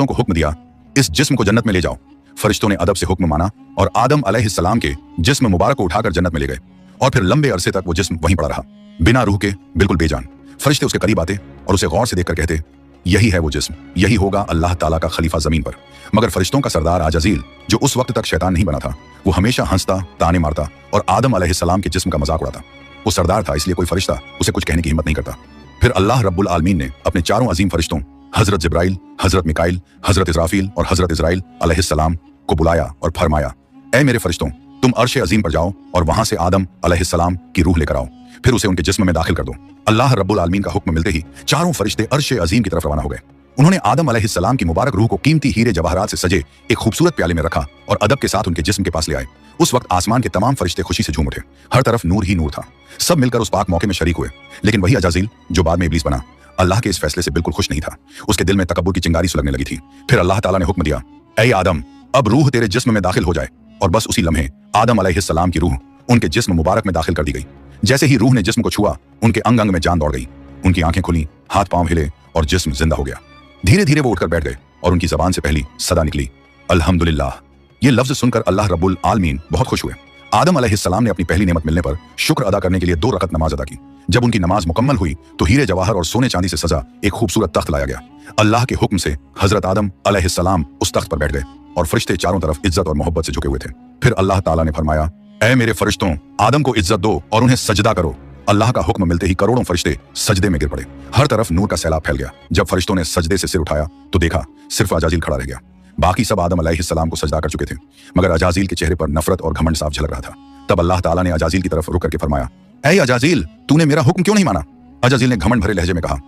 फरिश्तों को हुक्म दिया, इस जिस्म को जन्नत में ले जाओ। फरिश्तों ने अदब से हुक्म माना और आदम अलैहिस्सलाम के जिस्म मुबारक को उठाकर जन्नत में ले गए और फिर लंबे अरसे तक वो जिस्म वहीं पड़ा रहा, बिना रूह के, बिल्कुल बेजान। फरिश्ते उसके करीब आते और उसे गौर से देखकर कहते, यही है वो जिस्म, यही होगा अल्लाह ताला का खलीफा जमीन पर। मगर फरिश्तों का सरदार अजाज़ील, जो उस वक्त तक शैतान नहीं बना था, वो हमेशा हंसता, ताने मारता और आदम अलैहिस्सलाम के जिस्म का मजाक उड़ाता। वो सरदार था, इसलिए कोई फरिश्ता उसे कुछ कहने की हिम्मत नहीं करता। फिर अल्लाह रब्बुल आलमीन ने अपने चारों अजीम फरिश्तों हजरत जिब्राइल, हजरत मिकाइल, हजरत इस्राफील और हजरत इजराइल अलैहिस्सलाम को बुलाया और फरमाया, ऐ मेरे फरिश्तों, तुम अर्श अजीम पर जाओ और वहां से आदम अलैहिस्सलाम की रूह लेकर आओ, फिर उसे उनके जिस्म में दाखिल कर दो। अल्लाह रब्बुल आलमीन का हुक्म मिलते ही चारों फरिश्ते अर्श अजीम की तरफ रवाना हो गए। उन्होंने आदम अलैहिस्सलाम की मुबारक रूह को कीमती हीरे जवाहरात से सजे एक खूबसूरत प्याले में रखा और अदब के साथ उनके जिस्म के पास ले आए। उस वक्त आसमान के तमाम फरिश्ते खुशी से झूम उठे, हर तरफ नूर ही नूर था। सब मिलकर उस पाक मौके में शरीक हुए। लेकिन वही अजाज़ील, जो बाद में इब्लीस बना, अल्लाह के इस फैसले से बिल्कुल खुश नहीं था। उसके दिल में तकब्बुर की चिंगारी सुलगने लगी थी। फिर अल्लाह ताला ने हुक्म दिया, ऐ आदम, अब रूह तेरे जिस्म में दाखिल हो जाए। और बस उसी लम्हे आदम अलैहिस्सलाम की रूह उनके जिस्म मुबारक में दाखिल कर दी गई। जैसे ही रूह ने जिस्म को छुआ, उनके अंग अंग में जान दौड़ गई। उनकी आंखें खुली, हाथ पांव हिले और जिस्म जिंदा हो गया। धीरे धीरे वो उठकर बैठ गए और उनकी जबान से पहली सदा निकली, अल्हम्दुलिल्लाह। ये लफ्ज सुनकर अल्लाह रब्बुल आलमीन बहुत खुश हुए। आदम अलैहिस्सलाम ने अपनी पहली नेमत मिलने पर शुक्र अदा करने के लिए 2 रकत नमाज अदा की। जब उनकी नमाज मुकम्मल हुई तो हीरे जवाहर और सोने चांदी से सजा एक खूबसूरत तख्त लाया गया। अल्लाह के हुक्म से हजरत आदम अलैहिस्सलाम उस तख्त पर बैठ गए और फरिश्ते चारों तरफ इज्जत और मोहब्बत से झुके हुए थे। फिर अल्लाह ताला ने फरमाया, ऐ मेरे फरिश्तों, आदम को इज्जत दो और उन्हें सजदा करो। अल्लाह का हुक्म मिलते ही करोड़ों फरिश्ते सजदे में गिर पड़े। हर तरफ नूर का सैलाब फैल गया। जब फरिश्तों ने सजदे से सिर उठाया तो देखा सिर्फ अजाज़ील खड़ा रह गया। बाकी सब आदम अलैहिस्सलाम को सजदा कर चुके थे, मगर अजाज़ील के चेहरे पर नफरत और घमंड साफ झलक रहा था। तब अल्लाह ताला ने अजाज़ील की तरफ रुक करके फरमाया, ऐ अजाज़ील, तूने मेरा हुक्म क्यों नहीं माना? अजाज़ील ने घमंड भरे लहजे में कहा,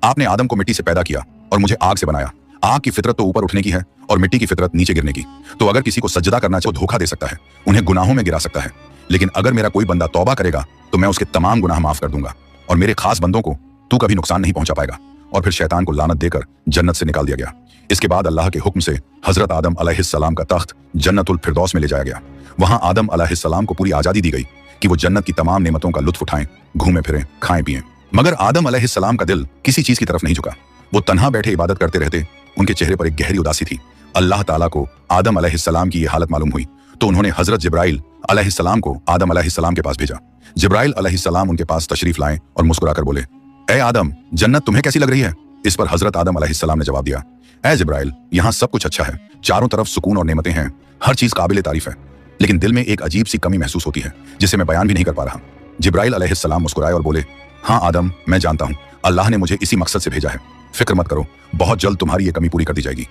आपने आदम को मिट्टी से पैदा किया और मुझे आग से बनाया। आग की फितरत तो ऊपर उठने की है और मिट्टी की फितरत नीचे गिरने की। तो अगर किसी को सजदा करना चाहे तो धोखा दे सकता है, उन्हें गुनाहों में गिरा सकता है। लेकिन अगर मेरा कोई बंदा तौबा करेगा तो मैं उसके तमाम गुनाह माफ कर दूंगा और मेरे खास बंदों को तू कभी नुकसान नहीं पहुंचा पाएगा। और फिर शैतान को लानत देकर जन्नत से निकाल दिया गया। इसके बाद अल्लाह के हुक्म से हजरत आदम अलैहिस्सलाम का तख्त जन्नतुल फिरदौस में ले जाया गया। वहां आदम अलैहिस्सलाम को पूरी आजादी दी गई कि वो जन्नत की तमाम नेमतों का लुत्फ उठाएं, घूमें फिरें, खाएं पिएं। मगर आदम अलैहिस्सलाम का दिल किसी चीज की तरफ नहीं झुका। वो तन्हा बैठे इबादत करते रहते। उनके चेहरे पर एक गहरी उदासी थी। अल्लाह ताला को आदम अलैहिस्सलाम की ये हालत मालूम हुई तो उन्होंने हजरत जिब्राइल अलैहिस्सलाम को आदम अलैहिस्सलाम के पास भेजा। जिब्राइल अलैहिस्सलाम उनके पास तशरीफ लाए और मुस्कुराकर बोले, ऐ आदम, जन्नत तुम्हें कैसी लग रही है? इस पर हजरत आदम अलैहिस्सलाम ने जवाब दिया, ऐ जिब्राइल, यहाँ सब कुछ अच्छा है, चारों तरफ सुकून और नेमतें हैं, हर चीज काबिल तारीफ है, लेकिन दिल में एक अजीब सी कमी महसूस होती है जिसे मैं बयान भी नहीं कर पा रहा। जिब्राइल अलैहिस्सलाम मुस्कुराए और बोले, हाँ आदम, मैं जानता हूँ, अल्लाह ने मुझे इसी मकसद से भेजा है। फिक्र मत करो, बहुत जल्द तुम्हारी ये कमी पूरी कर दी जाएगी।